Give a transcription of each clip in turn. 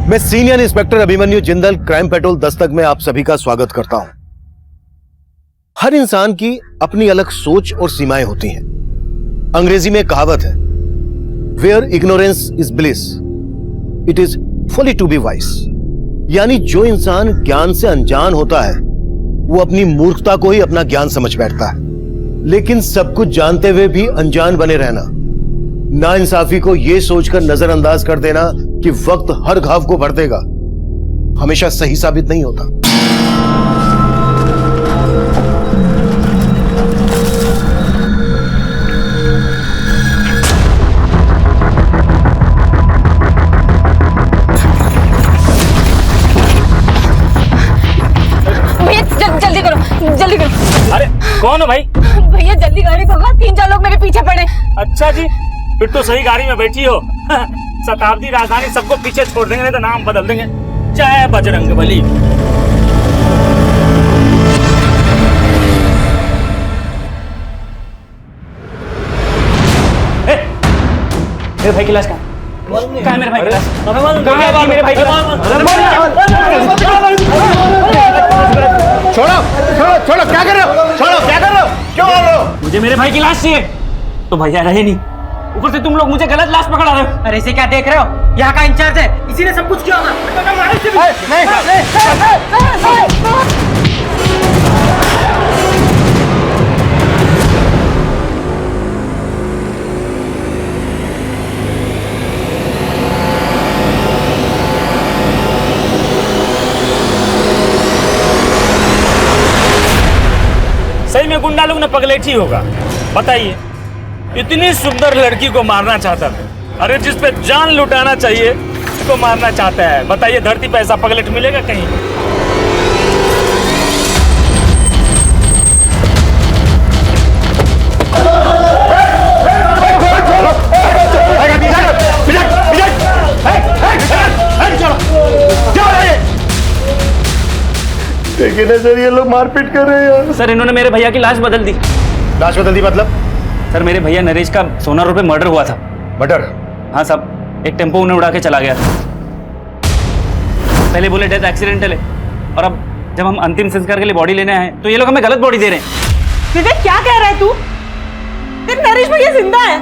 मैं senior inspector Abhimanyu Jindal crime petrol Dastak में आप सभी का स्वागत करता हूं। हर इंसान की अपनी अलग सोच और सीमाएं होती हैं। अंग्रेजी में कहावत है, where ignorance is bliss it is folly to be wise. यानी जो इंसान ज्ञान से अनजान होता है वो अपनी मूर्खता को ही अपना ज्ञान समझ बैठता है। लेकिन सब कुछ जानते हुए भी अनजान बने रहना, नाइंसाफी को यह सोचकर नजरअंदाज कर देना कि वक्त हर घाव को भर देगा, हमेशा सही साबित नहीं होता। भैया जल्दी करो, जल्दी करो। अरे कौन हो भाई? भैया जल्दी गाड़ी भगा, 3-4 लोग मेरे पीछे पड़े। अच्छा जी, फिर तो सही गाड़ी में बैठी हो। शताब्दी राजधानी सबको पीछे छोड़ देंगे, नहीं तो नाम बदल देंगे। जय बजरंगबली। मेरे भाई की लाश कहाँ है? मेरे भाई की लाश कहाँ है? मेरे भाई की लाश छोड़ो छोड़ो छोड़ो, क्या कर रहे हो? छोड़ो, क्या कर रहे हो? क्यों कर रहे हो? मुझे मेरे भाई की लाश चाहिए। तो भैया रहे नहीं, ऊपर से तुम लोग मुझे गलत लाश पकड़ा रहे हो। अरे इसे क्या देख रहे हो? यहाँ का इंचार्ज है, इसी ने सब कुछ किया होगा। सही में गुंडा लोग ने पगलेठी होगा। बताइए, इतनी सुंदर लड़की को मारना चाहता है। अरे जिस पे जान लुटाना चाहिए उसको मारना चाहता है। बताइए, धरती पे ऐसा पगलेट मिलेगा कहीं? देखिए ना सर, ये लोग मारपीट कर रहे हैं यार। सर, इन्होंने मेरे भैया की लाश बदल दी। लाश बदल दी मतलब? सर, मेरे भैया नरेश का सोना रोड पे मर्डर हुआ था। मर्डर? हाँ साहब, एक टेम्पो उन्हें उड़ा के चला गया था। पहले बोले डेथ एक्सीडेंटल है, और अब जब हम अंतिम संस्कार के लिए बॉडी लेने आए तो ये लोग हमें गलत बॉडी दे रहे हैं। विवेक क्या कह रहा है तू? फिर नरेश भैया जिंदा है।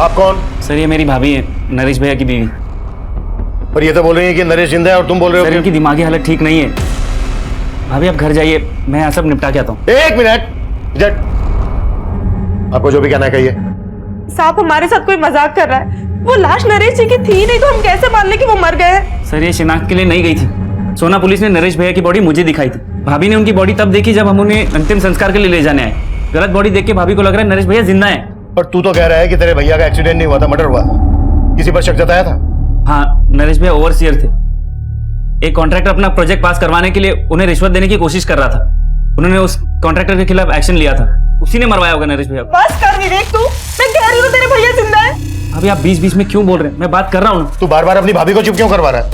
आप कौन? सर, ये मेरी भाभी है, नरेश भैया की बीवी। पर ये तो बोल रही है कि नरेश जिंदा है और तुम बोल रहे हो सर, कि... इनकी दिमागी हालत ठीक नहीं है। भाभी आप घर जाइए, मैं यहाँ सब निपटा के आता हूँ। एक मिनट, जट, आपको जो भी कहना है कहिए। साहब, हमारे साथ कोई मजाक कर रहा है। वो लाश नरेश जी की थी नहीं तो हम कैसे मान ले कि वो मर गए हैं? सर, ये शिनाख्त के लिए नहीं गई थी। सोना पुलिस ने नरेश भैया की बॉडी मुझे दिखाई थी। भाभी ने उनकी बॉडी तब देखी जब हम उन्हें अंतिम संस्कार के लिए ले जाने आए। गलत बॉडी देख के भाभी को लग रहा है नरेश भैया जिंदा है। पर तू तो कह रहा है कि तेरे भैया का एक्सीडेंट नहीं हुआ था, मर्डर हुआ था। किसी पर शक जताया था? हाँ, नरेश भैया ओवरसीयर थे। एक कॉन्ट्रैक्टर अपना प्रोजेक्ट पास करवाने के लिए उन्हें रिश्वत देने की कोशिश कर रहा था। उन्होंने उस कॉन्ट्रैक्टर के खिलाफ एक्शन लिया था, उसी ने मरवाया होगा नरेश भैया को। बस कर विवेक तू, मैं कह रही हूँ तेरे भैया जिंदा है। अभी आप बीच बीच में क्यों बोल रहे हैं? मैं बात कर रहा हूँ। तू बार बार अपनी भाभी को चुप क्यों करवा रहा है?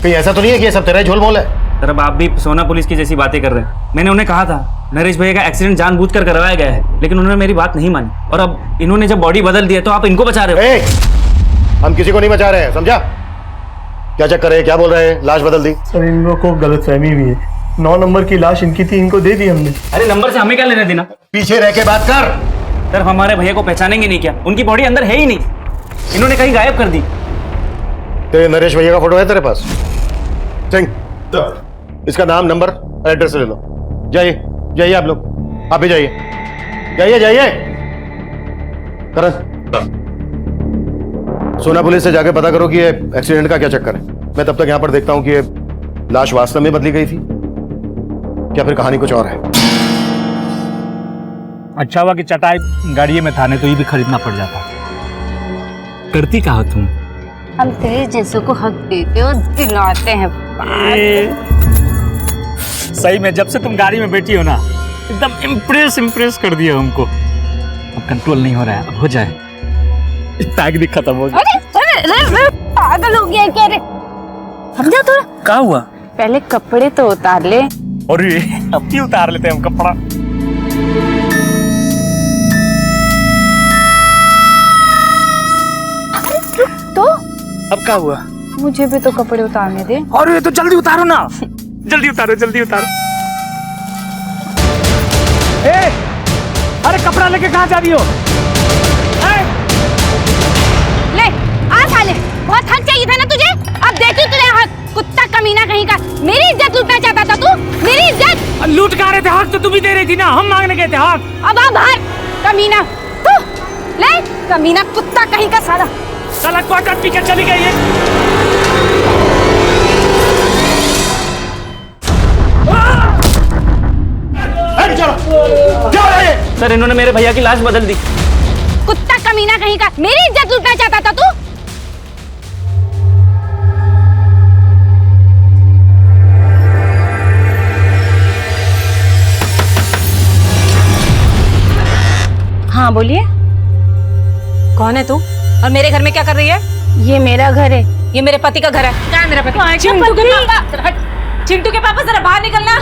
कहीं ऐसा तो नहीं है कि ये सब तेरा झोल मोल है? सर, अब आप भी सोना पुलिस की जैसी बातें कर रहे हैं। मैंने उन्हें कहा था नरेश भैया का एक्सीडेंट जानबूझकर करवाया गया है, लेकिन उन्होंने मेरी बात नहीं मानी। और अब इन्होंने जब बॉडी बदल दी है तो आप इनको बचा रहे हो। हम किसी को नहीं बचा रहे हैं, समझा? क्या चक्कर है? क्या बोल रहे हैं? लाश बदल दी? सर, इन लोगों को गलतफहमी हुई है। 9 नंबर की लाश इनकी थी, इनको दे दी हमने। अरे नंबर से हमें क्या लेना देना? पीछे रह के बात कर। सर, हमारे भैया को पहचानेंगे नहीं क्या? उनकी बॉडी अंदर है ही नहीं, इन्होंने कहीं गायब कर दी। तेरे नरेश भैया का फोटो है तेरे पास? सिंह, इसका नाम, नंबर, एड्रेस ले लो। जाइए जाइए, आप लोग आप भी जाइए, जाइए जाइए। करण, सोना पुलिस से जाके पता करो कि ये एक्सीडेंट का क्या चक्कर है। मैं तब तक यहां पर देखता हूं कि ये लाश वास्तव में बदली गई थी क्या फिर कहानी कुछ और है। अच्छा हुआ कि चटाई गाड़ी में था, नहीं तो ये भी खरीदना पड़ जाता। करती कहा तुम? हम तेरे जैसों को हक देते हो, दिलाते हैं। सही में जब से तुम गाड़ी में बैठी हो ना, एकदम इम्प्रेस कर दिया हमको। अब कंट्रोल नहीं हो रहा है, अब हो जाए, ताकत खत्म हो जाए। अरे पागल हो गया क्या रे? समझा थोड़ा? क्या हुआ? पहले कपड़े तो उतार ले। अरे अब क्यों उतार लेते हैं हम कपड़ा? तो अब क्या हुआ? मुझे भी तो कपड़े उतारने दे। अरे तो जल्दी उतारो ना, जल्दी उतारो, जल्दी उतारो। ए, अरे कपड़ा लेके कहाँ जा रही हो? ले आ साले, बहुत हक चाहिए था ना तुझे। अब देखी तुझे हक, कुत्ता कमीना कहीं का। मेरी इज्जत लूटना चाहता था तू, मेरी इज्जत। लूट कहाँ रहे थे? हक तो तुम ही दे रही थी ना, हम मांगने गए थे हक। अब आ बाहर कमीना तू। ले कमीना कुत्ता कहीं का साला। साला क्वार्टर पी के चली गई है। सर इन्होंने मेरे भैया की लाश बदल दी। कुत्ता कमीना कहीं का, मेरी इज्जत लूटना चाहता था तू। हाँ बोलिए। कौन है तू और मेरे घर में क्या कर रही है? ये मेरा घर है। ये मेरे पति का घर है। क्या है मेरा पति? चिंटू के पापा, चिंटू के पापा जरा बाहर निकलना।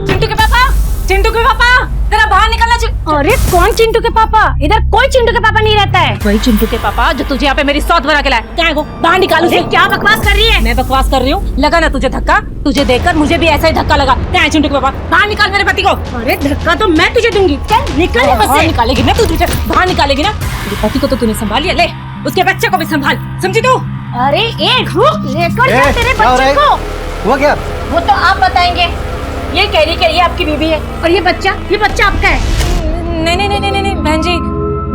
चिंटू के पापा, चिंटू के पापा जरा बाहर निकलना। अरे कौन चिंटू के पापा? इधर कोई चिंटू के पापा नहीं रहता है। वही चिंटू के पापा जो तुझे यहाँ पे मेरी सौत बना के लाए। क्या है वो? बाहर निकालो उसे। क्या बकवास कर रही है? मैं बकवास कर रही हूँ? लगा ना तुझे धक्का? तुझे देखकर मुझे भी ऐसा ही धक्का लगा। क्या है चिंटू के पापा? बाहर निकाल मेरे पति को। अरे धक्का तो मैं तुझे दूंगी। चल निकल यहाँ से। निकालेगी ना तू? तुझे बाहर निकालेगी ना? मेरे पति को तो तूने संभाल लिया, ले उसके बच्चे को भी संभाल, समझी तू? अरे एक लेकर जा तेरे बच्चे को। हुआ क्या? वो तो आप बताएंगे। ये कह रही ये आपकी बीवी है और ये बच्चा आपका है। नहीं नहीं नहीं नहीं नहीं बहन जी,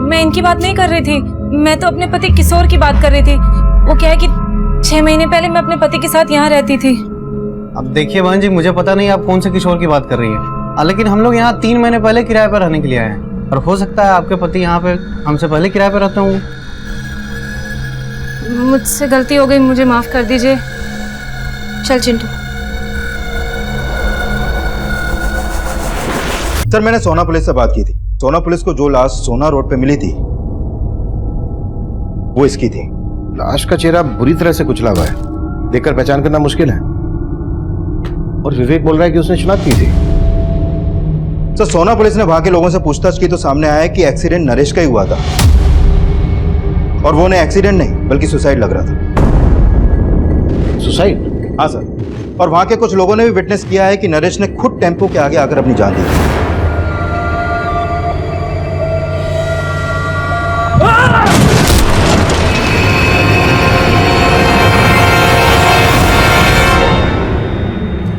मैं इनकी बात नहीं कर रही थी। मैं तो अपने पति किशोर की बात कर रही थी। वो क्या है कि 6 महीने पहले मैं अपने पति के साथ यहाँ रहती थी। अब देखिए बहन जी, मुझे पता नहीं आप कौन से किशोर की बात कर रही हैं, लेकिन हम लोग यहाँ 3 महीने पहले किराए पर रहने के लिए आए हैं और हो सकता है आपके पति यहाँ पे हमसे पहले किराए पर रहते होंगे। मुझसे गलती हो गई, मुझे माफ कर दीजिए। चल चिंटू। सर मैंने सोना पुलिस से बात की थी। सोना पुलिस को जो लाश सोना रोड पे मिली थी वो इसकी थी। लाश का चेहरा बुरी तरह से कुचला हुआ है, देखकर पहचान करना मुश्किल है। और विवेक बोल रहा है कि उसने शनाख्त की थी। सर सोना पुलिस ने वहां के लोगों से पूछताछ की तो सामने आया कि एक्सीडेंट नरेश का ही हुआ था और वो ने एक्सीडेंट नहीं बल्कि सुसाइड लग रहा था। सुसाइड? हाँ सर, और वहां के कुछ लोगों ने भी विटनेस किया है कि नरेश ने खुद टेम्पो के आगे आकर अपनी जान दी थी।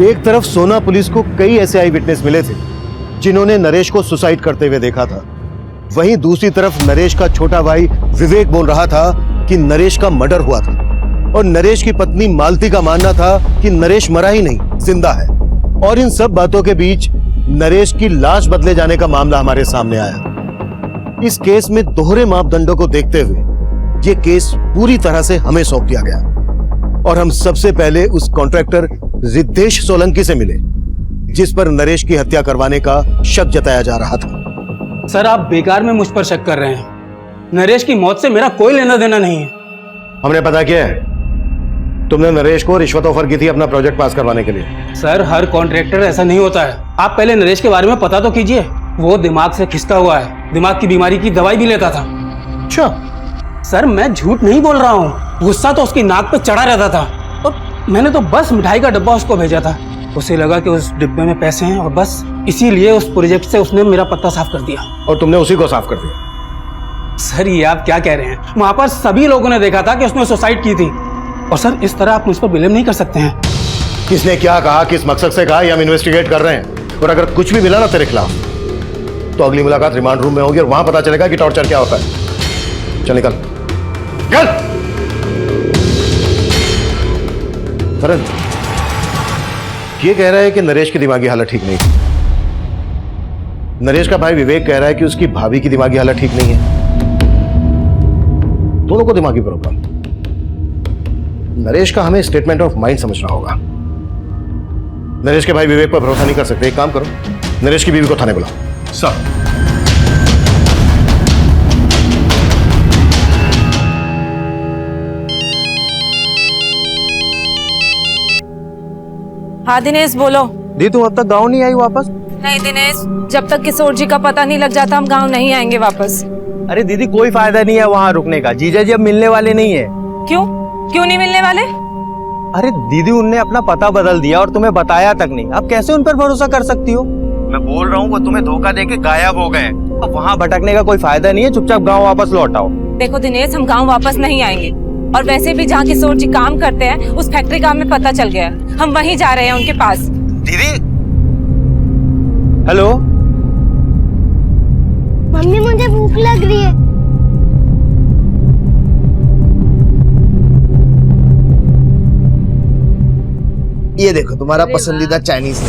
एक तरफ सोना पुलिस को कई ऐसे आई विटनेस मिले थे जिन्होंने नरेश को सुसाइड करते हुए देखा था, वहीं दूसरी तरफ नरेश का छोटा भाई विवेक बोल रहा था कि नरेश का मर्डर हुआ था और नरेश की पत्नी मालती का मानना था कि नरेश मरा ही नहीं, जिंदा है। और इन सब बातों के बीच नरेश की लाश बदले जाने का मामला हमारे सामने आया। इस केस में दोहरे मापदंडों को देखते हुए यह केस पूरी तरह से हमें सौंप दिया गया और हम सबसे पहले उस कॉन्ट्रैक्टर रिद्धेश सोलंकी से मिले जिस पर नरेश की हत्या करवाने का शक जताया जा रहा था। सर आप बेकार में मुझ पर शक कर रहे हैं। नरेश की मौत से मेरा कोई लेना देना नहीं है। हमने पता किया है, तुमने नरेश को रिश्वत ऑफर की थी अपना प्रोजेक्ट पास करवाने के लिए। सर हर कॉन्ट्रैक्टर ऐसा नहीं होता है। आप पहले नरेश के बारे में पता तो कीजिए। वो दिमाग से खिसका हुआ है, दिमाग की बीमारी की दवाई भी लेता था। अच्छा सर मैं झूठ नहीं बोल रहा हूँ, गुस्सा तो उसकी नाक पे चढ़ा रहता था और मैंने तो बस मिठाई का डब्बा उसको भेजा था। उसे लगा कि उस डिब्बे में पैसे हैं और बस इसीलिए उस प्रोजेक्ट से उसने मेरा पत्ता साफ कर दिया। और तुमने उसी को साफ कर दिया? सर ये आप क्या कह रहे हैं? वहां पर सभी लोगों ने देखा था कि उसने सुसाइड की थी और सर इस तरह आप मुझ पर ब्लेम नहीं कर सकते हैं। किसने क्या कहा, किस मकसद से कहा, ये हम इन्वेस्टिगेट कर रहे हैं और अगर कुछ भी मिला ना तेरे खिलाफ तो अगली मुलाकात रिमांड रूम में होगी और वहां पता चलेगा कि टॉर्चर क्या होता है। चल निकल चल। करण ये कह रहा है कि नरेश की दिमागी हालत ठीक नहीं है। नरेश का भाई विवेक कह रहा है कि उसकी भाभी की दिमागी हालत ठीक नहीं है। दोनों को दिमागी प्रॉब्लम। नरेश का हमें स्टेटमेंट ऑफ माइंड समझना होगा। नरेश के भाई विवेक पर भरोसा नहीं कर सकते। एक काम करो, नरेश की बीवी को थाने बुलाओ। सर हाँ दिनेश बोलो। दी तुम अब तक गाँव नहीं आई वापस? नहीं दिनेश, जब तक किशोर जी का पता नहीं लग जाता हम गांव नहीं आएंगे वापस। अरे दीदी कोई फायदा नहीं है वहाँ रुकने का, जीजा जी अब मिलने वाले नहीं है। क्यों क्यों नहीं मिलने वाले? अरे दीदी, उनने अपना पता बदल दिया और तुम्हें बताया तक नहीं। अब कैसे उन पर भरोसा कर सकती हो? मैं बोल रहा हूँ वो तुम्हें धोखा देके गायब हो गए। अब वहाँ भटकने का कोई फायदा नहीं है, चुपचाप गाँव वापस लौट आओ। देखो दिनेश, हम गांव वापस नहीं आएंगे, और वैसे भी जहाँ किशोर जी काम करते हैं उस फैक्ट्री का हमें पता चल गया है। हम वहीं जा रहे हैं उनके पास। दीदी, हेलो मम्मी, मुझे भूख लग रही है। ये देखो तुम्हारा पसंदीदा चाइनीज।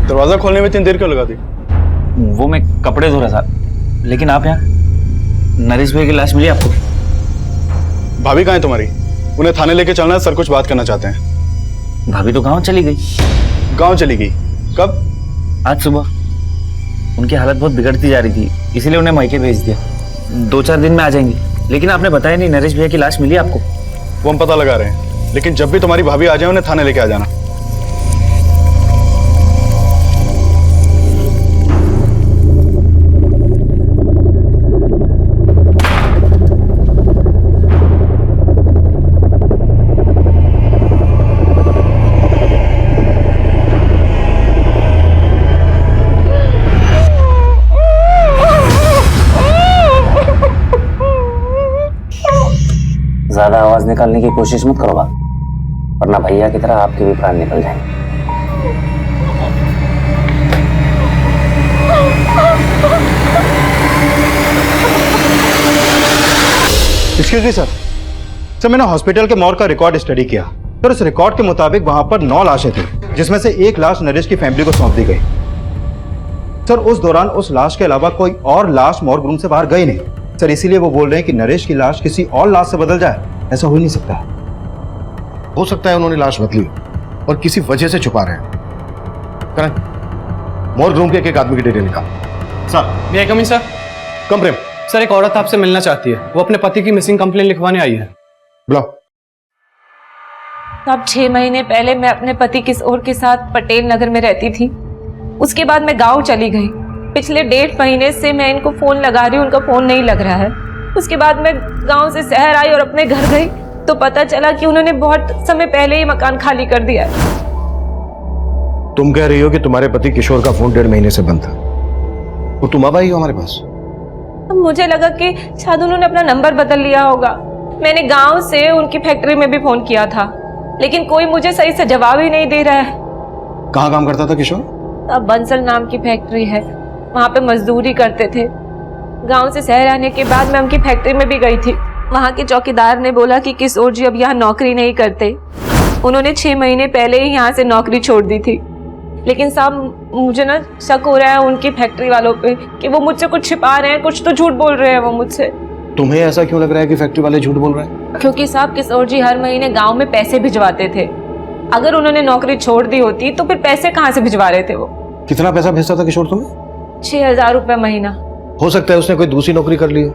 दरवाजा खोलने में इतनी देर क्यों लगा दी? वो मैं कपड़े धो रहा था, लेकिन आप यहाँ? नरेश भाई की लाश मिली आपको? भाभी कहाँ है तुम्हारी? उन्हें थाने लेके चलना है, सर कुछ बात करना चाहते हैं। भाभी तो गांव चली गई। गांव चली गई? कब? आज सुबह। उनकी हालत बहुत बिगड़ती जा रही थी, इसीलिए उन्हें मायके भेज दिया। 2-4 दिन में आ जाएंगी। लेकिन आपने बताया नहीं, नरेश भैया की लाश मिली आपको? वो हम पता लगा रहे हैं, लेकिन जब भी तुम्हारी भाभी आ जाए उन्हें थाने लेके आ जाना। ज्यादा आवाज निकालने की कोशिश मत करो बाप, वरना भैया की तरह आपके भी प्राण निकल जाएंगे। Excuse me sir. सर, मैंने हॉस्पिटल के मॉर्ग का रिकॉर्ड स्टडी किया। सर, उस रिकॉर्ड के मुताबिक वहां पर 9 लाशें थी, जिसमें से 1 लाश नरेश की फैमिली को सौंप दी गई। सर, उस दौरान उस लाश के अलावा कोई और लाश मॉर्ग रूम से बाहर गई नहीं। सर, इसीलिए वो बोल रहे हैं कि नरेश की लाश किसी और लाश से बदल जाए। ऐसा हो ही नहीं सकता। हो सकता है उन्होंने लाश बदली और किसी वजह से छुपा रहे हैं। करें मॉर्ग रूम के एक आदमी की डिटेल निकाल। सर, मे आई कम इन सर? कम प्रेम। सर, एक औरत आपसे मिलना चाहती है। वो अपने पति की मिसिंग कंप्लेन लिखवाने आई है। बुलाओ। अब 6 महीने पहले मैं अपने पति किशोर के साथ पटेल नगर में रहती थी। उसके बाद मैं गांव चली गई। पिछले 1.5 महीने से मैं इनको फोन लगा रही हूँ, उनका फोन नहीं लग रहा है। उसके बाद मैं गांव से शहर आई और अपने घर गई तो पता चला कि उन्होंने बहुत समय पहले ही मकान खाली कर दिया है। तुम कह रही हो कि तुम्हारे पति किशोर का फोन 1.5 महीने से बंद था, और तुम अब आई हो हमारे पास? अब मुझे लगा कि शायद उन्होंने अपना नंबर बदल लिया होगा। मैंने गांव से उनकी फैक्ट्री में भी फोन किया था, लेकिन कोई मुझे सही से जवाब ही नहीं दे रहा है। कहाँ काम करता था किशोर? अब बंसल नाम की फैक्ट्री है, वहाँ पे मजदूरी करते थे। गांव से शहर आने के बाद मैं उनकी फैक्ट्री में भी गई थी। वहाँ के चौकीदार ने बोला कि किशोर जी अब यहाँ नौकरी नहीं करते। उन्होंने 6 महीने पहले ही यहाँ से नौकरी छोड़ दी थी। लेकिन साहब, मुझे ना शक हो रहा है उनकी फैक्ट्री वालों पे कि वो मुझसे कुछ छिपा रहे हैं, कुछ तो झूठ बोल रहे हैं वो मुझसे। तुम्हें ऐसा क्यों लग रहा है कि फैक्ट्री वाले झूठ बोल रहे हैं? क्योंकि साहब, किशोर जी हर महीने गाँव में पैसे भिजवाते थे। अगर उन्होंने नौकरी छोड़ दी होती तो फिर पैसे कहाँ से भिजवा रहे थे वो? कितना पैसा भेजता था किशोर तुम्हें? 6,000 रुपये महीना। हो सकता है उसने कोई दूसरी नौकरी कर ली हो।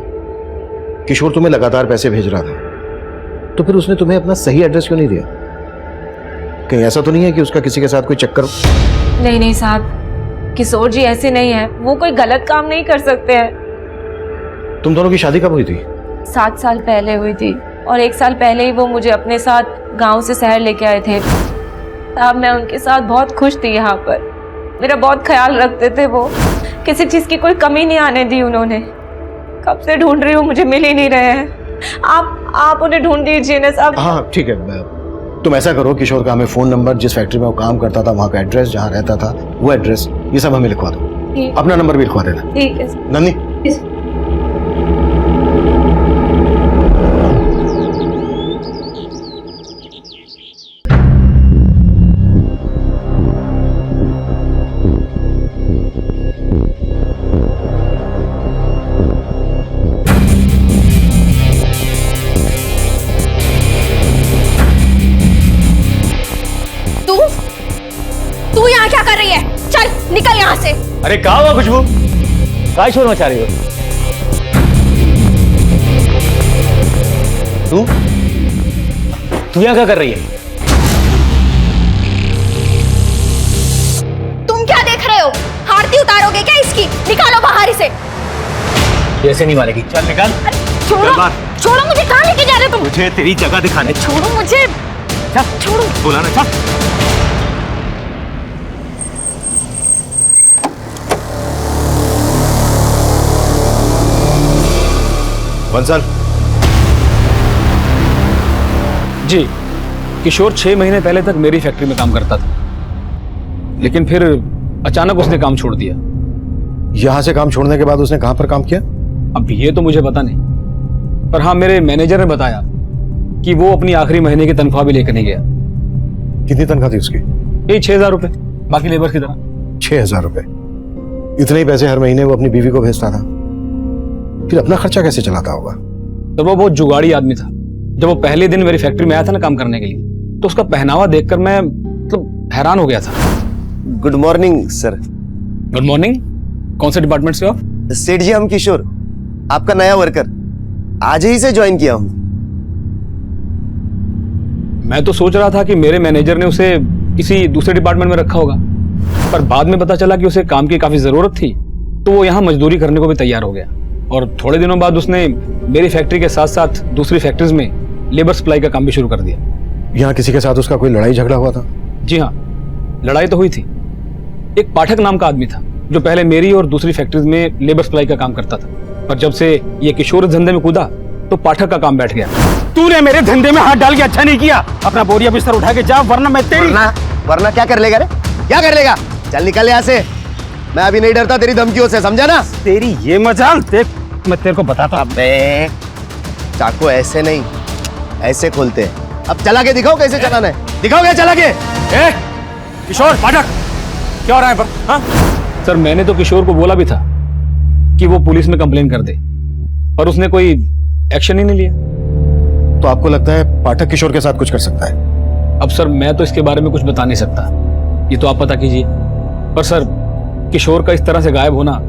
किशोर तुम्हें लगातार पैसे भेज रहा था, तो फिर उसने तुम्हें अपना सही एड्रेस क्यों नहीं दिया? कहीं ऐसा तो नहीं है कि उसका किसी के साथ कोई चक्कर? नहीं नहीं साहब, किशोर जी ऐसे नहीं है। वो कोई गलत काम नहीं कर सकते हैं। तुम दोनों की शादी कब हुई थी? 7 साल पहले हुई थी, और 1 साल पहले ही वो मुझे अपने साथ गांव से शहर लेके आए थे। साहब, मैं उनके साथ बहुत खुश थी। यहाँ पर मेरा बहुत ख्याल रखते थे वो। किसी चीज़ की कोई कमी नहीं आने दी उन्होंने। कब से ढूंढ रही हूँ, मुझे मिल ही नहीं रहे हैं। आप उन्हें ढूंढ दीजिए ना साहब। हाँ ठीक है, तुम ऐसा करो, किशोर का हमें फोन नंबर, जिस फैक्ट्री में वो काम करता था वहाँ का एड्रेस, जहाँ रहता था वो एड्रेस, ये सब हमें लिखवा दो। अपना नंबर भी लिखवा देना। ठीक है नन्नी। अरे कहाँ हुआ खुशबू? काय शोर मचा रही हो तू यहाँ क्या कर रही है? तुम क्या देख रहे हो? आरती उतारोगे क्या इसकी? निकालो बाहर इसे। ऐसे नहीं मारेगी, चल निकाल। छोड़ो, छोड़ो मुझे। कहाँ लेके जा रहे हो तुम? मुझे तेरी जगह दिखाने। छोड़ो मुझे, छोड़ो। बोला ना, चल। बंसल। जी, किशोर 6 महीने पहले तक मेरी फैक्ट्री में काम करता था, लेकिन फिर अचानक उसने काम छोड़ दिया। यहां से काम छोड़ने के बाद उसने कहां पर काम किया? अब ये तो मुझे पता नहीं, पर हाँ मेरे मैनेजर ने बताया कि वो अपनी आखिरी महीने की तनख्वाह भी लेकर नहीं गया। कितनी तनख्वाह थी उसकी? यही 6,000 रुपए, बाकी लेबर की तरह। 6,000 रुपए? इतने ही पैसे हर महीने वो अपनी बीवी को भेजता था, फिर अपना खर्चा कैसे चलाता होगा? तो वो बहुत जुगाड़ी आदमी था। जब वो पहले दिन मेरी फैक्ट्री में आया था ना काम करने के लिए, तो उसका पहनावा देखकर मैं मतलब हैरान हो गया था। Good morning sir. Good morning. कौन से डिपार्टमेंट से हो आप? सेठ जी, हम किशोर, आपका नया वर्कर, आज ही से ज्वाइन किया हूं। मैं तो सोच रहा था कि मेरे मैनेजर ने उसे किसी दूसरे डिपार्टमेंट में रखा होगा, पर बाद में पता चला कि उसे काम की काफी जरूरत थी, तो वो यहाँ मजदूरी करने को भी तैयार हो गया। और थोड़े दिनों बाद उसने मेरी फैक्ट्री के साथ साथ दूसरी फैक्ट्रीज में लेबर सप्लाई का काम भी शुरू कर दिया। यहाँ किसी के साथ उसका कोई लड़ाई झगड़ा हुआ था? जी हाँ, लड़ाई तो हुई थी। एक पाठक नाम का आदमी था जो पहले मेरी और दूसरी फैक्ट्रीज में लेबर सप्लाई का काम करता था, पर जब से ये किशोर इस धंधे में कूदा तो पाठक का काम बैठ गया। तूने मेरे धंधे में हाथ डाल के अच्छा नहीं किया। अपना बोरिया बिस्तर उठा के जा, वरना मैं तेरी वरना क्या कर लेगा रे? क्या कर लेगा? चल निकल यहाँ से। मैं अभी नहीं डरता तेरी धमकियों से, समझा ना? तेरी ये मजाल देख, मैं तेरे को बताता। अबे चाकू ऐसे नहीं, ऐसे खोलते हैं। अब चला के दिखाओ कैसे चलाना है, दिखाओगे चला के? किशोर, पाठक, क्या हो रहा है पर? हाँ? सर, मैंने तो किशोर को बोला भी था कि वो पुलिस में कंप्लेन कर दे, पर उसने कोई एक्शन ही नहीं लिया। तो आपको लगता है पाठक किशोर के साथ कुछ कर सकता है? अब सर, मैं तो इसके बारे में कुछ बता नहीं सकता, ये तो आप पता कीजिए। पर सर, किशोर का इस तरह से गायब होना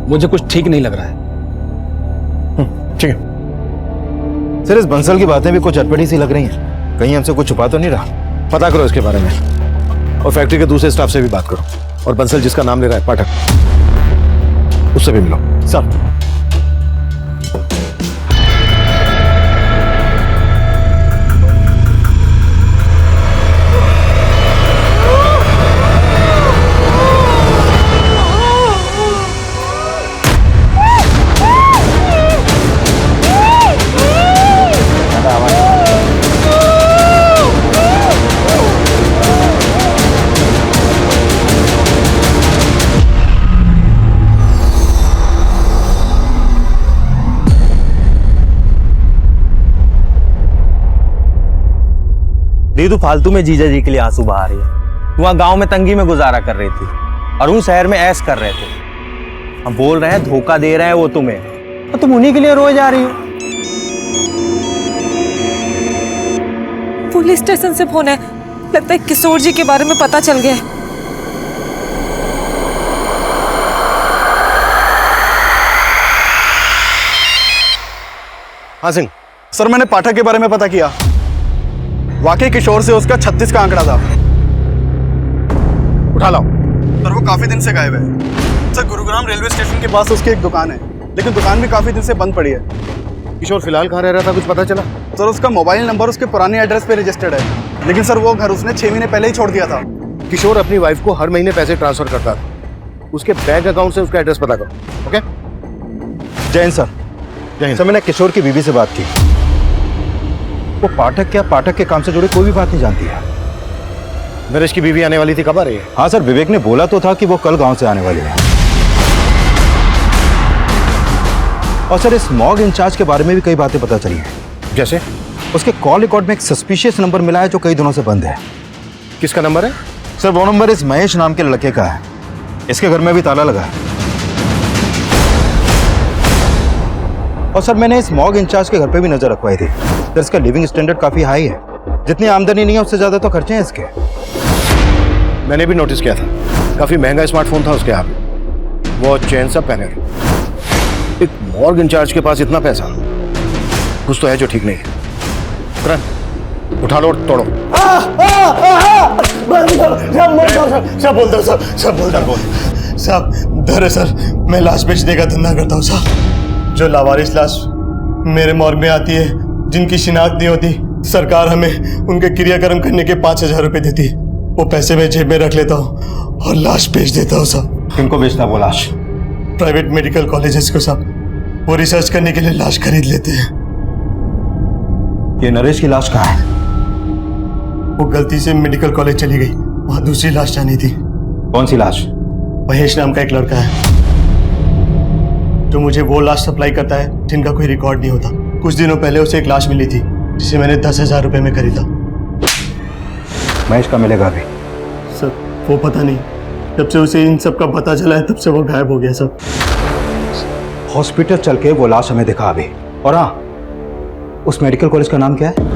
मुझे कुछ ठीक नहीं लग रहा है। ठीक है सर, इस बंसल की बातें भी कुछ अटपटी सी लग रही हैं। कहीं हमसे कुछ छुपा तो नहीं रहा? पता करो इसके बारे में, और फैक्ट्री के दूसरे स्टाफ से भी बात करो, और बंसल जिसका नाम ले रहा है पाठक, उससे भी मिलो। सर। दीदू फालतू में जीजा जी के लिए आंसू बहा रही है। वहाँ गांव में तंगी में गुजारा कर रही थी, और उन शहर में ऐश कर रहे थे। हम बोल रहे हैं धोखा दे रहे हैं वो तुम्हें, और तुम उन्हीं के लिए रोए जा रही हो। पुलिस स्टेशन से फोन है, लगता है किशोर जी के बारे में पता चल गया। हाँ सिंह। सर, मैंने पाठक के बारे में पता किया। वाकई किशोर से उसका 36 का आंकड़ा था। उठा लाओ। सर, वो काफी दिन से गायब है। सर, गुरुग्राम रेलवे स्टेशन के पास उसकी एक दुकान है, लेकिन दुकान भी काफी दिन से बंद पड़ी है। किशोर फिलहाल कहाँ रह रहा था, कुछ पता चला? सर, उसका मोबाइल नंबर उसके पुराने एड्रेस पे रजिस्टर्ड है, लेकिन सर वो घर उसने 6 महीने पहले ही छोड़ दिया था। किशोर अपनी वाइफ को हर महीने पैसे ट्रांसफर करता था। उसके बैंक अकाउंट से उसका एड्रेस पता करो। ओके? जय हिंद सर। जय हिंद। सर, मैंने किशोर की बीवी से बात की। वो पाठक क्या पाठक के काम से जुड़ी कोई भी बात नहीं जानती है। नरेश की बीवी आने वाली थी, कब आ रही है? हाँ सर, विवेक ने बोला तो था कि वो कल गांव से आने वाली है। और सर, इस मॉग इंचार्ज के बारे में भी कई बातें पता चली हैं। जैसे? उसके कॉल रिकॉर्ड में एक सस्पिशियस नंबर मिला है जो कई दिनों से बंद है। किसका नंबर है? सर, वो नंबर इस महेश नाम के लड़के का है। इसके घर में भी ताला लगा है। और सर, मैंने इस मॉग इंचार्ज के घर पे भी नजर रखवाई थी। सर, इसका लिविंग स्टैंडर्ड काफी हाई है। जितनी आमदनी नहीं है उससे ज्यादा तो खर्चे हैं इसके। मैंने भी नोटिस किया था, काफी महंगा स्मार्टफोन था उसके हाथ में। वॉच, चेन सब पहने थे। एक मॉर्ग इंचार्ज के पास इतना पैसा, कुछ तो है जो ठीक नहीं है। करण, उठा लो और तोड़ो। सब बोलता हूँ सब बोलता हूँ साहब। दरअसल मैं लाश बेचने का धंधा करता हूँ साहब। जो लावारिस लाश मेरे मॉर्ग में आती है, जिनकी शिनाख्त नहीं होती, सरकार हमें उनके क्रियाक्रम करने के 5,000 रुपए देती है। वो पैसे मैं जेब में रख लेता हूँ और लाश बेच देता हूँ साहब। किनको बेचता वो लाश? प्राइवेट मेडिकल कॉलेजेस को साहब। वो रिसर्च करने के लिए लाश खरीद लेते हैं। ये नरेश की लाश कहाँ है? वो गलती से मेडिकल कॉलेज चली गई, वहां दूसरी लाश जानी थी। कौन सी लाश? महेश नाम का एक लड़का है जो मुझे वो लाश सप्लाई करता है जिनका कोई रिकॉर्ड नहीं होता। कुछ दिनों पहले उसे एक लाश मिली थी जिसे मैंने 10,000 रुपए में खरीदा। महेश का मिलेगा अभी? सर वो पता नहीं, जब से उसे इन सब का पता चला है तब से वो गायब हो गया सब। हॉस्पिटल चल के वो लाश हमें दिखा अभी। और हाँ, उस मेडिकल कॉलेज का नाम क्या है?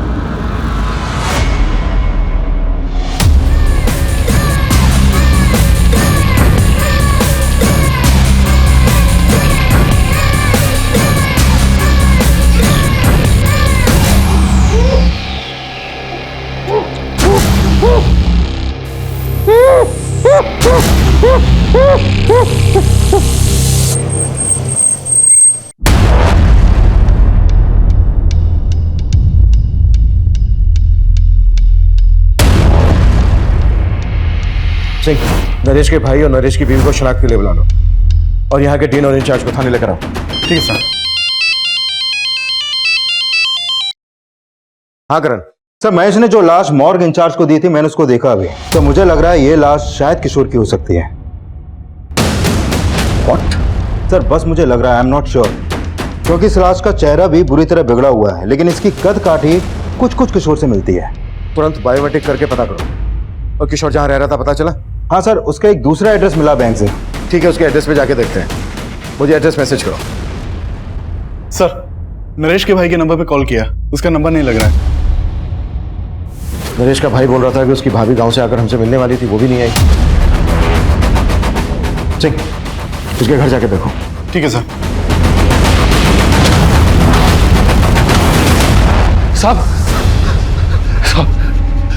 सिंह, नरेश के भाई और नरेश की बीवी को शनाख्त के लिए बुला लो और यहाँ के डीन और इंचार्ज को थाने लेकर आओ। ठीक है सर। हाँ करण। सर, महेश ने जो लाश मॉर्ग इंचार्ज को दी थी मैंने उसको देखा अभी, तो मुझे लग रहा है ये लाश शायद किशोर की हो सकती है। What? सर बस मुझे लग रहा है, आई एम नॉट श्योर, क्योंकि इस लाश का चेहरा भी बुरी तरह बिगड़ा हुआ है, लेकिन इसकी कद काठी कुछ किशोर से मिलती है। तुरंत बायोमेट्रिक करके पता करो। और किशोर जहाँ रह रहा था पता चला? हाँ सर, उसका एक दूसरा एड्रेस मिला बैंक से। ठीक है, उसके एड्रेस पे जाके देखते हैं। मुझे एड्रेस मैसेज करो। सर नरेश के भाई के नंबर पे कॉल किया, उसका नंबर नहीं लग रहा है। नरेश का भाई बोल रहा था कि उसकी भाभी गांव से आकर हमसे मिलने वाली थी, वो भी नहीं आई। सिंह, उसके घर जाके देखो। ठीक है सर। साहब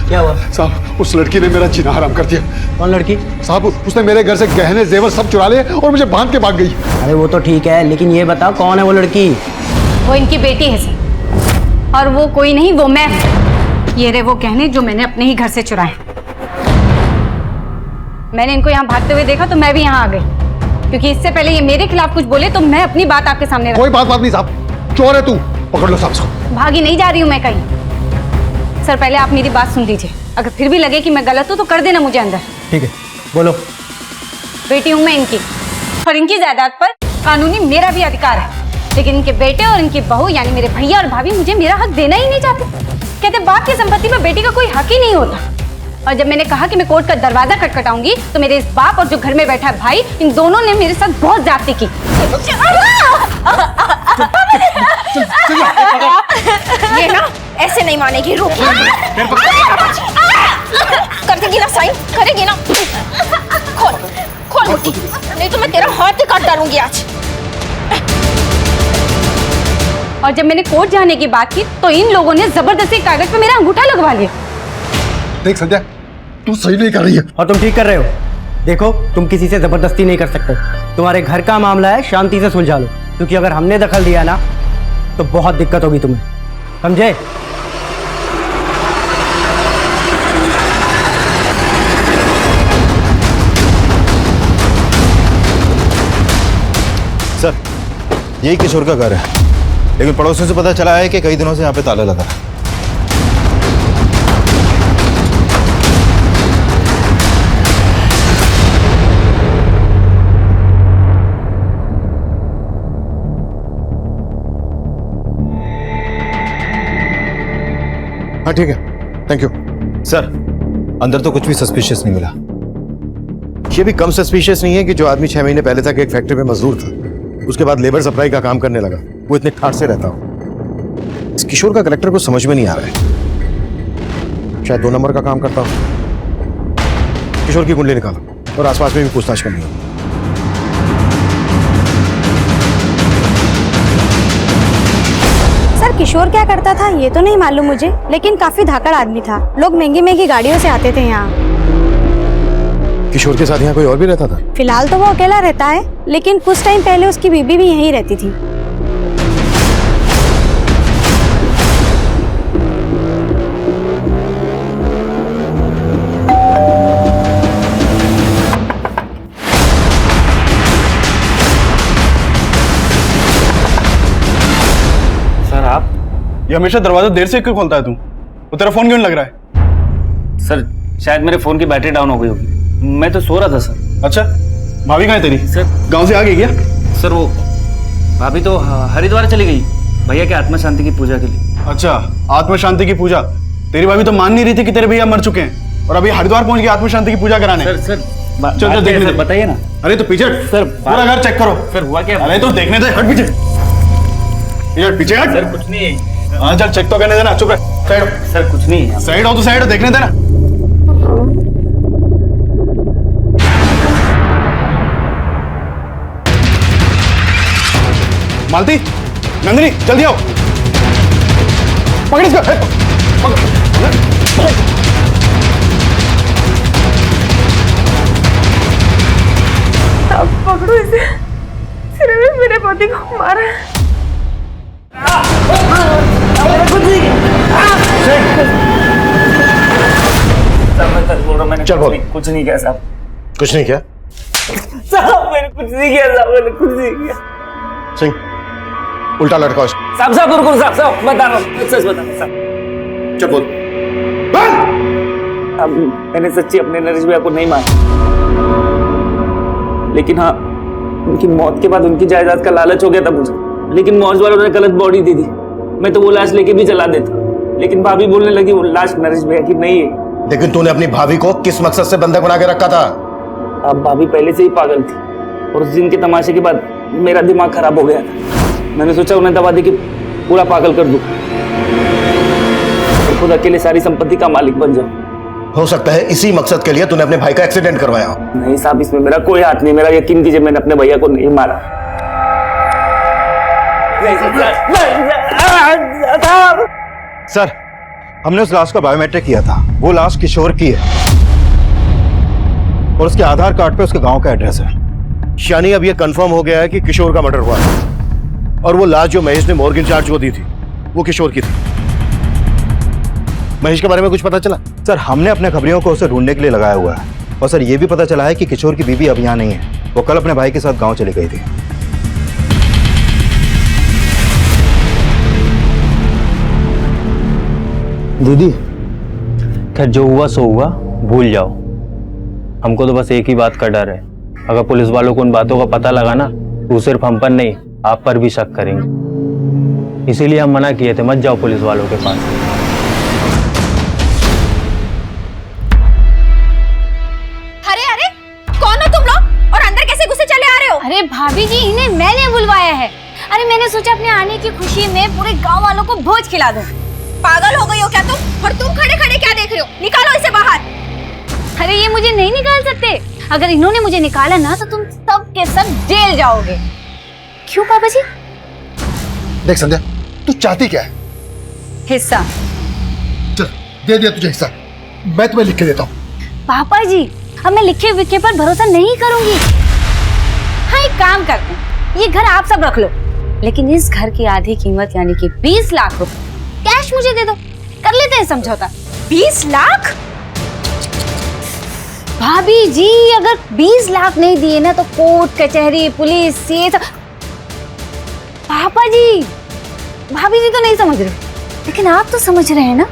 क्या हुआ? साहब उस लड़की ने मेरा जीना हराम कर दिया। कौन लड़की? साहब उसने मेरे घर से गहने जेवर सब चुरा लिए और मुझे बांध के भाग गई। अरे वो तो ठीक है, लेकिन ये बताओ कौन है वो लड़की? वो इनकी बेटी है सर, और वो कोई नहीं, वो मैं हूं। ये रहे वो गहने जो मैंने अपने ही घर से चुराए। मैंने इनको यहाँ भागते हुए देखा तो मैं भी यहाँ आ गई, क्योंकि इससे पहले ये मेरे खिलाफ कुछ बोले तो मैं अपनी बात आपके सामने कोई बात नहीं साहब, चोर है तू, पकड़ लो साहब इसको। भागी नहीं जा रही हूँ मैं कहीं। सर पहले आप मेरी बात सुन लीजिए, अगर फिर भी लगे कि मैं गलत हूँ तो कर देना मुझे अंदर। ठीक है, बोलो। बेटी हूँ मैं इनकी, और इनकी जायदाद पर कानूनी मेरा भी अधिकार है, लेकिन इनके बेटे और इनकी बहू यानी मेरे भैया और भाभी मुझे मेरा हक देना ही नहीं चाहते। कहते बाप की संपत्ति में बेटी का कोई हक ही नहीं होता। और जब मैंने कहा कि मैं कोर्ट का दरवाजा खटखटाऊंगी तो मेरे इस बाप और जो घर में बैठा है भाई, इन दोनों ने मेरे साथ बहुत ज्यादती की। ये ना ऐसे नहीं मानेगी, रुक। कर देगी ना साइन, करेगी ना। खोल मुट्ठी, नहीं तो मैं तेरा हाथ ही काट डालूंगी आज। और जब मैंने कोर्ट जाने की बात की तो इन लोगों ने जबरदस्ती कागज पे मेरा अंगूठा लगवा लिया। देख संध्या, तू सही नहीं कर रही है। और तुम ठीक कर रहे हो। देखो, तुम किसी से जबरदस्ती नहीं कर सकते। तुम्हारे घर का मामला है, शांति से सुलझा लो, क्योंकि अगर हमने दखल दिया ना तो बहुत दिक्कत होगी तुम्हें, समझे? सर, यही किशोर का घर है, लेकिन पड़ोसियों से पता चला है कि कई दिनों से यहाँ पे ताला लगा है। हाँ ठीक है, थैंक यू। सर, अंदर तो कुछ भी सस्पिशियस नहीं मिला। ये भी कम सस्पिशियस नहीं है कि जो आदमी 6 महीने पहले तक एक फैक्ट्री में मजदूर था, उसके बाद लेबर सप्लाई का काम करने लगा, वो इतने ठाट से रहता हो। इस किशोर का करेक्टर को समझ में नहीं आ रहा है। शायद 2 नंबर का काम करता हो। किशोर की कुंडली निकालो और आसपास में भी पूछताछ करनी है। किशोर क्या करता था ये तो नहीं मालूम मुझे, लेकिन काफी धाकड़ आदमी था। लोग महंगी महंगी गाड़ियों से आते थे यहाँ। किशोर के साथ यहाँ कोई और भी रहता था? फिलहाल तो वो अकेला रहता है, लेकिन कुछ टाइम पहले उसकी बीबी भी यहीं रहती थी। सर आप? ये हमेशा दरवाजा देर से क्यों खोलता है तू? वो तेरा फोन क्यों नहीं लग रहा है? सर शायद मेरे फोन की बैटरी डाउन हो गई होगी, मैं तो सो रहा था सर। अच्छा, भाभी कहाँ है तेरी? सर गांव से आ गई क्या? सर वो भाभी तो हरिद्वार चली गई भैया के आत्मा शांति की पूजा के लिए। अच्छा, आत्मा शांति की पूजा। तेरी भाभी तो मान नहीं रही थी कि तेरे भैया मर चुके हैं और अभी हरिद्वार पहुंच गई आत्मा शांति की पूजा कराने। सर चल चल देखने दे। बताइए ना। अरे तो पीछे हट। सर पूरा घर चेक करो। फिर हुआ क्या? अरे तो देखने दे, हट पीछे। ये पीछे हट। सर कुछ नहीं है। हाँ चल चेक तो करने देना, चुप रह। साइड हो। सर कुछ नहीं है। साइड हो तो साइड हो, देखने देना। मालती, नंदिनी जल्दी आओ। पकड़ इसको। पकड़ो इसे, सिर्फ मेरे पति को मारा है। चल बोल। कुछ नहीं किया साहब। कुछ नहीं किया? साहब मैंने कुछ नहीं किया साहब, मैंने कुछ नहीं किया। सिंह, उल्टा लटकाओ इसको। साहब रुको साहब बता रहा हूँ, सच बता रहा हूँ साहब। चल बोल। अब मैंने सच्ची अपने नरेश भैया को नहीं मारा, लेकिन हाँ उनकी मौत के बाद उनकी जायदाद का लालच हो गया था मुझे। लेकिन मौज वालों ने गलत बॉडी दी थी, मैं तो वो लाश लेके भी चला देता, लेकिन भाभी बोलने लगी वो लाश नरेश भैया की नहीं है। लेकिन तूने अपनी भाभी को किस मकसद से बंधक बना के रखा था? अब भाभी पहले से ही पागल थी और उस दिन के तमाशे के बाद मेरा दिमाग खराब हो गया था। मैंने सोचा उन्हें दबा दे के पूरा पागल कर दूं और खुद अकेले सारी संपत्ति का मालिक बन जाऊं। हो सकता है इसी मकसद के लिए तूने अपने भाई का एक्सीडेंट करवाया हो। नहीं साहब, इसमें मेरा कोई हाथ नहीं। मेरा यकीन कीजिए, मैंने अपने भैया को नहीं मारा। सर, हमने उस लाश का बायोमेट्रिक किया था। वो लाश किशोर की है और उसके आधार कार्ड पे उसके गांव का एड्रेस है। यानी अब यह कंफर्म हो गया है कि किशोर का मर्डर हुआ है और वो लाश जो महेश ने मॉर्ग इंचार्ज को दी थी वो किशोर की थी। महेश के बारे में कुछ पता चला? सर, हमने अपने खबरियों को उसे ढूंढने के लिए लगाया हुआ है और सर ये भी पता चला है कि किशोर की बीवी अब यहाँ नहीं है। वो कल अपने भाई के साथ गांव चली गई थी। दीदी, खैर जो हुआ सो हुआ, भूल जाओ। हमको तो बस एक ही बात का डर है, अगर पुलिस वालों को उन बातों का पता लगा ना तो सिर्फ हम पर नहीं आप पर भी शक करेंगे। इसीलिए हम मना किए थे, मत जाओ पुलिस वालों के पास। अरे कौन हो तुम लोग और अंदर कैसे घुसे चले आ रहे हो? अरे भाभी जी, इन्हें मैंने बुलवाया है। अरे मैंने सोचा अपने आने की खुशी में पूरे गांव वालों को भोज खिला दूं। पागल हो गई हो क्या तुम? और तुम खड़े खड़े क्या देख रहे हो? निकालो इसे बाहर। अरे ये मुझे नहीं निकाल सकते। अगर इन्होंने मुझे निकाला ना तो तुम सब के सब जेल जाओगे। क्यों पापा जी? देख संध्या, तू चाहती क्या है? हिस्सा। चल दे दिया तुझे हिस्सा, मैं तुम्हें लिख के देता हूँ। पापा जी, अब मैं लिखे विखे पर भरोसा नहीं करूंगी। हाँ एक काम करते हैं, ये घर आप सब रख लो, लेकिन इस घर की आधी कीमत यानी कि 20 लाख रुपए कैश मुझे दे दो, कर लेते हैं समझौता। 20 लाख? भाभी जी, अगर 20 लाख नहीं दिए ना तो कोर्ट कचहरी पुलिस ये सब। पापा जी, भाभी जी तो नहीं समझ रहे, लेकिन आप तो समझ रहे हैं ना।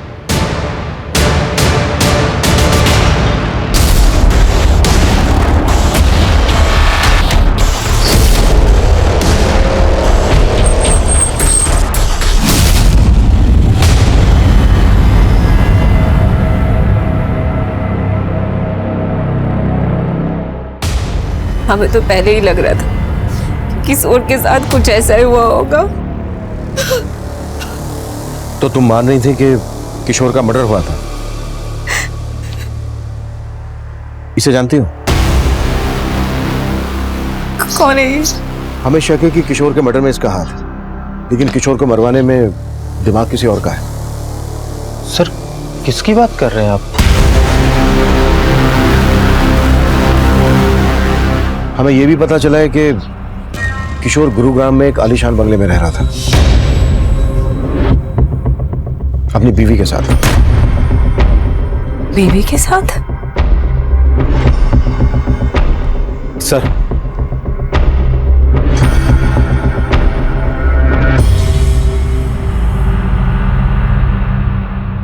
हमें तो पहले ही लग रहा था कि किशोर के साथ कुछ ऐसा ही हुआ होगा। तो तुम मान रही थी कि किशोर का मर्डर हुआ था? इसे जानती हो? कौन है ये? हमें शक है कि किशोर के मर्डर में इसका हाथ है, लेकिन किशोर को मरवाने में दिमाग किसी और का है। सर किसकी बात कर रहे हैं आप? हमें यह भी पता चला है कि किशोर गुरुग्राम में एक आलीशान बंगले में रह रहा था अपनी बीवी के साथ। बीवी के साथ? सर,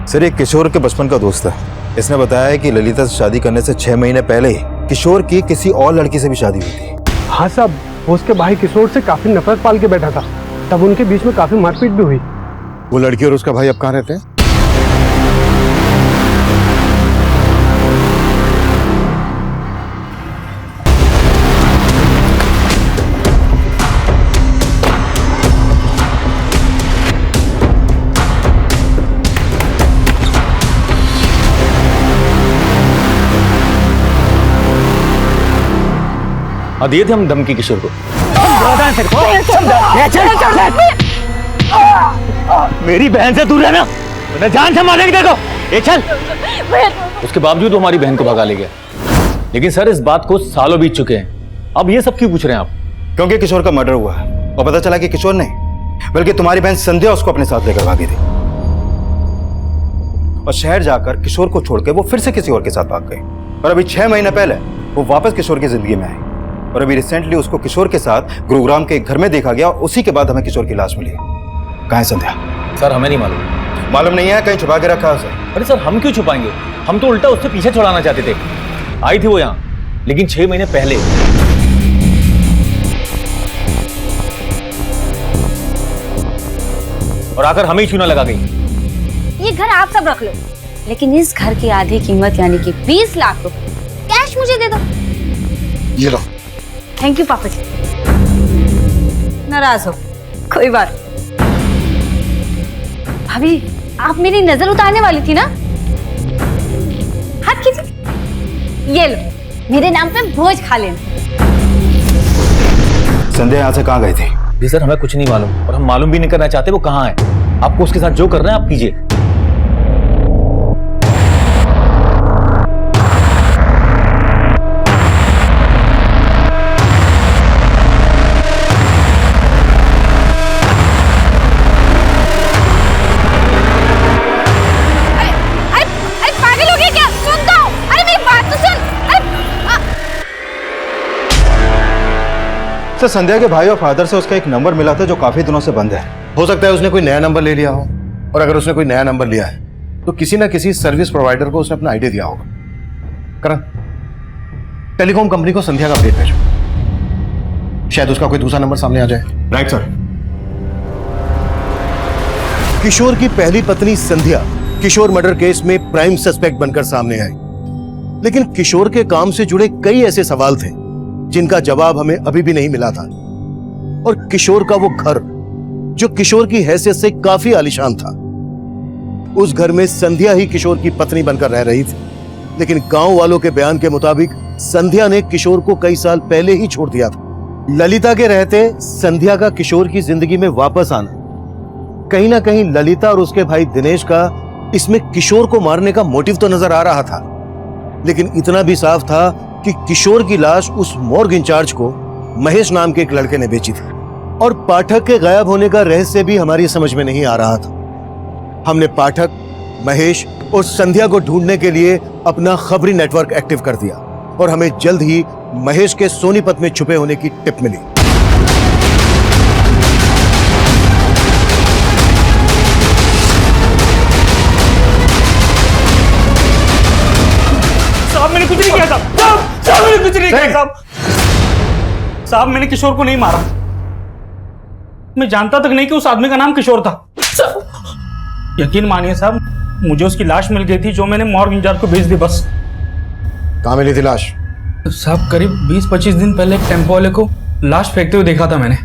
सर ये किशोर के बचपन का दोस्त है। इसने बताया है कि ललिता से शादी करने से 6 महीने पहले ही किशोर की किसी और लड़की से भी शादी हुई थी। हाँ साहब, वो उसके भाई किशोर से काफी नफरत पाल के बैठा था, तब उनके बीच में काफी मारपीट भी हुई। वो लड़की और उसका भाई अब कहाँ रहते हैं? दिए थे हम धमकी किशोर को। मेरी बहन से दूर रहना, मैं जान से मारेंगे तेरे को। ये चल। उसके बावजूद वो हमारी बहन को भगा ले गया। लेकिन सर इस बात को सालों बीत चुके हैं, अब ये सब क्यों पूछ रहे हैं आप? क्योंकि किशोर का मर्डर हुआ है और पता चला कि किशोर नहीं बल्कि तुम्हारी बहन संध्या उसको अपने साथ लेकर भागी थी और शहर जाकर किशोर को छोड़ के वो फिर से किसी और के साथ भाग गई। और अभी 6 महीने पहले वो वापस किशोर की जिंदगी में आई और अभी रिसेंटली उसको किशोर के साथ गुरुग्राम के एक घर में देखा गया और उसी के बाद हमें किशोर की लाश मिली। कहाँ है संध्या? सर हमें नहीं मालूम। मालूम नहीं है, कहीं छुपा के रखा है उसे। अरे सर हम क्यों छुपाएंगे, हम तो उल्टा उससे पीछे छुड़ाना चाहते थे। आई थी वो यहाँ, लेकिन 6 महीने पहले। और आकर हमें ही चूना लगा गई। ये घर आप सब रख लो, लेकिन इस घर की आधी कीमत यानी कि 20 लाख रुपए कैश मुझे दे दो। ये लो। थैंक यू पापा जी। नाराज हो, कोई बात। भाभी आप मेरी नजर उतारने वाली थी ना? हाथ कीजिए, ये लो मेरे नाम पे भोज खा लेना। संध्या यहाँ से कहाँ गई थी? जी सर हमें कुछ नहीं मालूम और हम मालूम भी नहीं करना चाहते वो कहाँ है। आपको उसके साथ जो करना है आप कीजिए। सर संध्या के भाई और फादर से उसका एक नंबर मिला था जो काफी दिनों से बंद है। हो सकता है उसने कोई नया नंबर ले लिया हो, और अगर उसने कोई नया नंबर लिया है तो किसी ना किसी सर्विस प्रोवाइडर को उसने अपना आईडी दिया होगा। करण, टेलीकॉम कंपनी को संध्या का अपडेट भेजो, शायद उसका कोई दूसरा नंबर सामने आ जाए। Right sir. किशोर की पहली पत्नी संध्या किशोर मर्डर केस में प्राइम सस्पेक्ट बनकर सामने आई, लेकिन किशोर के काम से जुड़े कई ऐसे सवाल थे जिनका जवाब हमें अभी भी नहीं मिला था। और किशोर का वो घर जो किशोर की हैसियत से काफी आलीशान था, उस घर में संध्या ही किशोर की पत्नी बनकर रह रही थी। लेकिन गांव वालों के बयान के मुताबिक संध्या ने किशोर को कई साल पहले ही छोड़ दिया था। ललिता के रहते संध्या का किशोर की जिंदगी में वापस आना कहीं ना कहीं ललिता और उसके भाई दिनेश का इसमें किशोर को मारने का मोटिव तो नजर आ रहा था, लेकिन इतना भी साफ था कि किशोर की लाश उस मॉर्ग इंचार्ज को महेश नाम के एक लड़के ने बेची थी। और पाठक के गायब होने का रहस्य भी हमारी समझ में नहीं आ रहा था। हमने पाठक, महेश और संध्या को ढूंढने के लिए अपना खबरी नेटवर्क एक्टिव कर दिया और हमें जल्द ही महेश के सोनीपत में छुपे होने की टिप मिली। साहब मैंने कुछ नहीं किया साहब मैंने कुछ नहीं किया साहब मैंने किशोर को नहीं मारा। मैं जानता तक नहीं कि उस आदमी का नाम किशोर था। यकीन मानिए साहब, मुझे उसकी लाश मिल गई थी जो मैंने मॉर्ग इंचार्ज को भेज दी। बस। कहाँ मिली थी लाश? साहब करीब 20-25 दिन पहले एक टेम्पो वाले को लाश फेंकते हुए देखा था मैंने।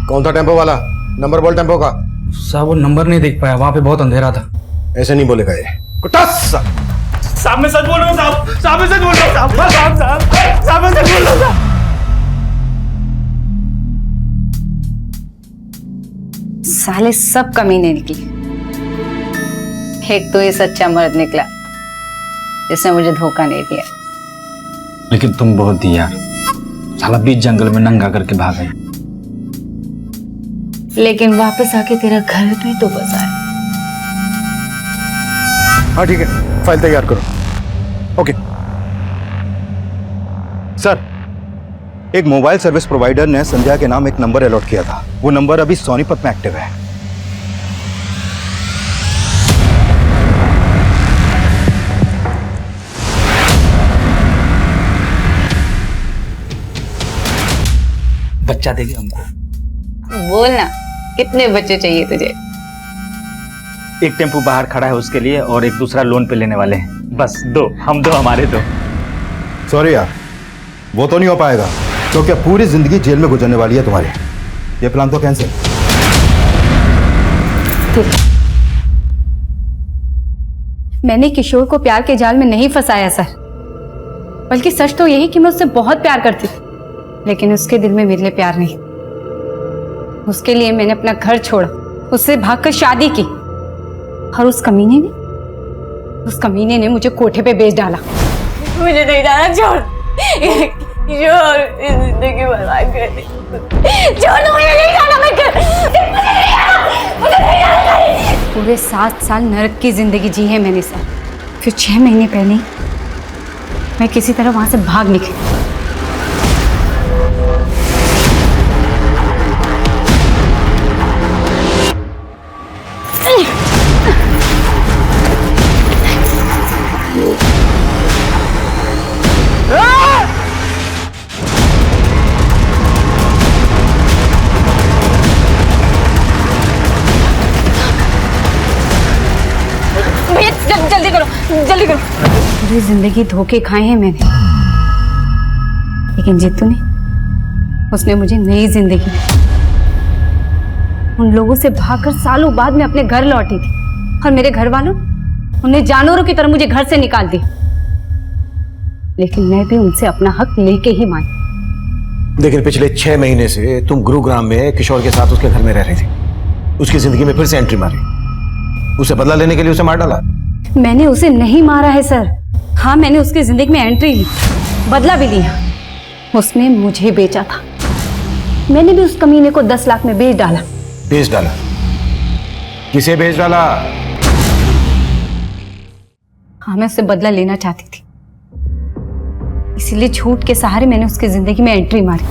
कौन था टेम्पो वाला? नंबर बोल टेम्पो का। साहब वो नंबर नहीं देख पाया, वहां पे बहुत अंधेरा था। ऐसे नहीं बोलेगा ये। कुटास! साहब मैं सच बोल रहा हूँ साहब मैं सच बोल रहा हूँ साहब मैं सच बोल रहा हूँ साले सब कमीने निकले। एक तो ये सच्चा मर्द निकला जिसने मुझे धोखा नहीं दिया। लेकिन तुम बहुत दी यार, साला बीच जंगल में नंगा करके भाग गई। लेकिन वापस आके तेरा घर भी तो बसाया। हाँ ठीक है, फाइल तैयार करो। ओके सर, एक मोबाइल सर्विस प्रोवाइडर ने संध्या के नाम एक नंबर अलॉट किया था। वो नंबर अभी सोनीपत में एक्टिव है। बच्चा देगी हमको। बोलना कितने बच्चे चाहिए तुझे? एक टेम्पू बाहर खड़ा है उसके लिए और एक दूसरा लोन पे लेने वाले हैं। बस दो, हम दो, हमारे दो। सॉरी यार, वो तो नहीं हो पाएगा क्योंकि अब पूरी जिंदगी जेल में गुजरने वाली है तुम्हारी। ये प्लान तो कैंसिल। मैंने किशोर को प्यार के जाल में नहीं फंसाया सर, बल्कि सच तो यही कि मैं उससे बहुत प्यार करती थी, लेकिन उसके दिल में मेरे लिए प्यार नहीं। उसके लिए मैंने अपना घर छोड़ा, उससे भागकर शादी की, और उस कमीने ने मुझे कोठे पे बेच डाला। मुझे नहीं जाना, छोड़ जिंदगी बर्बाद कर दी। छोड़, मुझे नहीं जाना, मैं मुझे नहीं जाना। पूरे 7 साल नरक की जिंदगी जी है मैंने सर। फिर 6 महीने पहले मैं किसी तरह वहां से भाग निकली। जल्दी करो। पूरी जिंदगी धोखे खाए हैं मैंने, लेकिन जीतू ने, उसने मुझे नई जिंदगी दी। उन लोगों से भागकर सालों बाद मैं अपने घर लौटी थी, और मेरे घर वालों उन्हें जानवरों की तरह मुझे घर से निकाल दिया। लेकिन मैं भी उनसे अपना हक लेके ही मानी। लेकिन पिछले 6 महीने से तुम गुरुग्राम में किशोर के साथ उसके घर में रह रही थी। उसकी जिंदगी में फिर से एंट्री मारी, उसे बदला लेने के लिए उसे मार डाला। मैंने उसे नहीं मारा है सर। हाँ, मैंने उसकी जिंदगी में एंट्री ली, बदला भी लिया। उसने मुझे बेचा था, मैंने भी उस कमीने को 10 लाख में बेच डाला। बेच डाला? किसे बेच डाला? हाँ, मैं उससे बदला लेना चाहती थी, इसीलिए झूठ के सहारे मैंने उसकी जिंदगी में एंट्री मारी।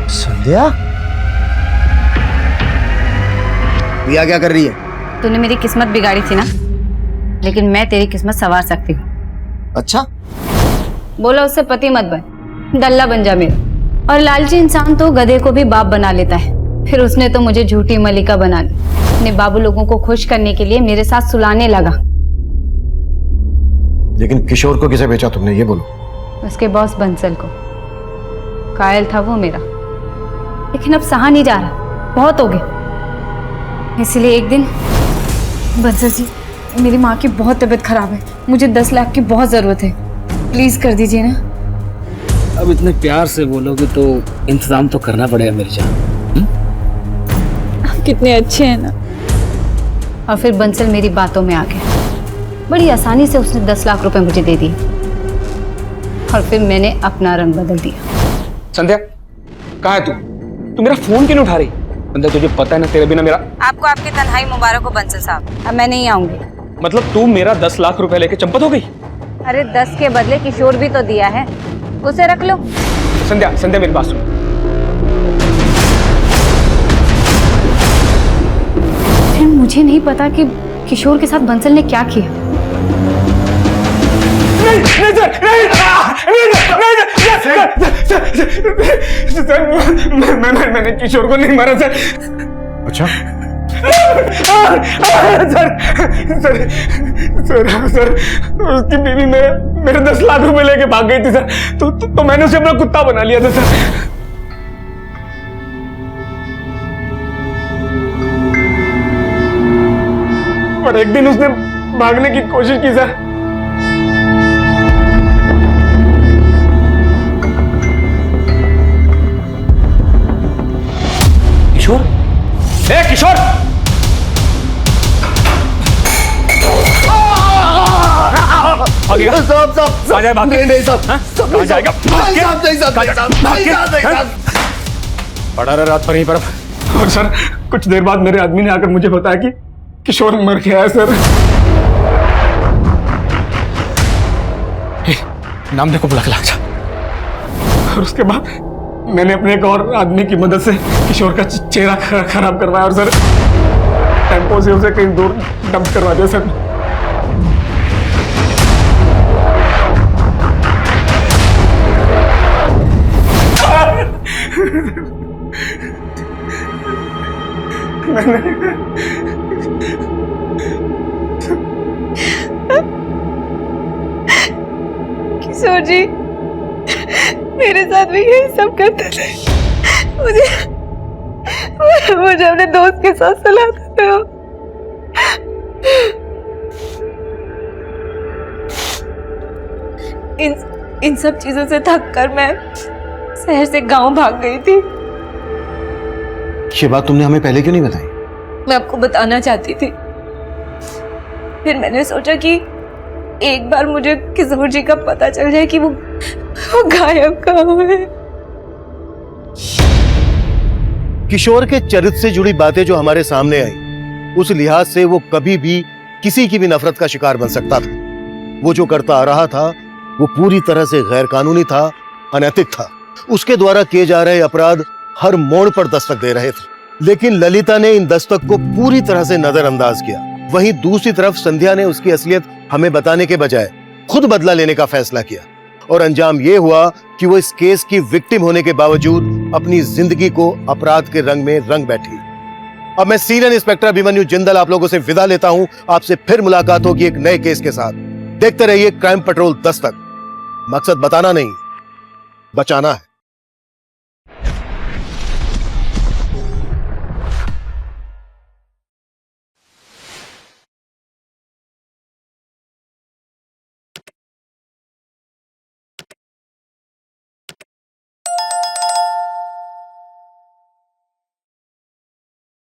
संध्या, प्रिया क्या कर रही है? तूने मेरी किस्मत बिगाड़ी थी ना, लेकिन मैं तेरी किस्मत संवार सकती हूँ। अच्छा? बोला उससे पति मत बन, दल्ला बन जा मेरा। और लालची इंसान तो गधे को भी बाप बना लेता है। फिर उसने तो मुझे झूठी मलिका बना ली। अपने बाबू लोगों को खुश करने के लिए मेरे साथ सुलाने लगा। लेकिन किशोर को किसे बेचा तुमने, ये बोलो। उसके बॉस बंसल को। कायल था वो मेरा, लेकिन अब सहा नहीं जा रहा, बहुत हो गया। इसलिए एक दिन, बंसल जी, मेरी माँ की बहुत तबीयत खराब है, मुझे 10 लाख की बहुत जरूरत है, प्लीज कर दीजिए ना। अब इतने प्यार से बोलोगे तो इंतजाम तो करना पड़ेगा मेरी जान। आप कितने अच्छे हैं ना। और फिर बंसल मेरी बातों में आ गया। बड़ी आसानी से उसने 10 लाख रुपए मुझे दे दिए, और फिर मैंने अपना रंग बदल दिया। संध्या, कहाँ है तू? तू मेरा फोन क्यों नहीं उठा रही? संध्या, तुझे पता है ना तेरे बिना मेरा। आपको आपकी तन्हाई मुबारक हो बंसल साहब, अब मैं नहीं आऊंगी। मतलब तू मेरा 10 लाख रुपए लेके चंपत हो गई? अरे 10 के बदले किशोर भी तो दिया है, उसे रख लो। संध्या, संध्या मेरी बात सुन। फिर मुझे नहीं पता कि किशोर के साथ बंसल ने क्या किया। मैंने किशोर को नहीं मारा सर। अच्छा? सर, उसकी बीवी मेरे 10 लाख रुपए लेके भाग गई थी सर। तो मैंने उसे अपना कुत्ता बना लिया था सर। एक दिन उसने भागने की कोशिश की सर। किशोर, ए किशोर, साहब साहब आ जाए भाग के। नहीं साहब कहाँ जाएगा? भाग के? साहब नहीं साहब भाग के? पड़ा रहा रात भर यहीं पर। और सर कुछ देर बाद मेरे आदमी ने आकर मुझे बताया कि किशोर मर गया है सर। नाम देखो, बुला के ला जा। और उसके बाद मैंने अपने एक और आदमी की मदद से किशोर का चेहरा खराब करवाया और सर टेम्पो से उसे कहीं दूर डंप करवा दिया सर। किशोर जी मेरे साथ भी यही सब करते थे। मुझे अपने दोस्त के साथ सुलाते थे। इन सब चीजों से थक कर मैं शहर से गांव भाग गई थी। ये बात तुमने हमें पहले क्यों नहीं बताई? मैं आपको बताना चाहती थी, फिर मैंने सोचा कि एक बार मुझे किशोर जी का पता चल जाए कि वो गायब कहाँ है। किशोर के चरित्र से जुड़ी बातें जो हमारे सामने आई, उस लिहाज से वो कभी भी किसी की भी नफरत का शिकार बन सकता था। वो जो करता आ रहा था वो पूरी तरह से गैर कानूनी था, अनैतिक था। उसके द्वारा किए जा रहे अपराध हर मोड़ पर दस्तक दे रहे थे, लेकिन ललिता ने इन दस्तक को पूरी तरह से नजरअंदाज किया। वहीं दूसरी तरफ संध्या ने उसकी असलियत हमें बताने के बजाय खुद बदला लेने का फैसला किया, और अंजाम यह हुआ कि वो इस केस की विक्टिम होने के बावजूद अपनी जिंदगी को अपराध के रंग में रंग बैठी। अब मैं सीनियर इंस्पेक्टर अभिमन्यु जिंदल आप लोगों से विदा लेता हूं। आपसे फिर मुलाकात होगी एक नए केस के साथ। देखते रहिए क्राइम पेट्रोल दस्तक। मकसद बताना नहीं, बचाना है।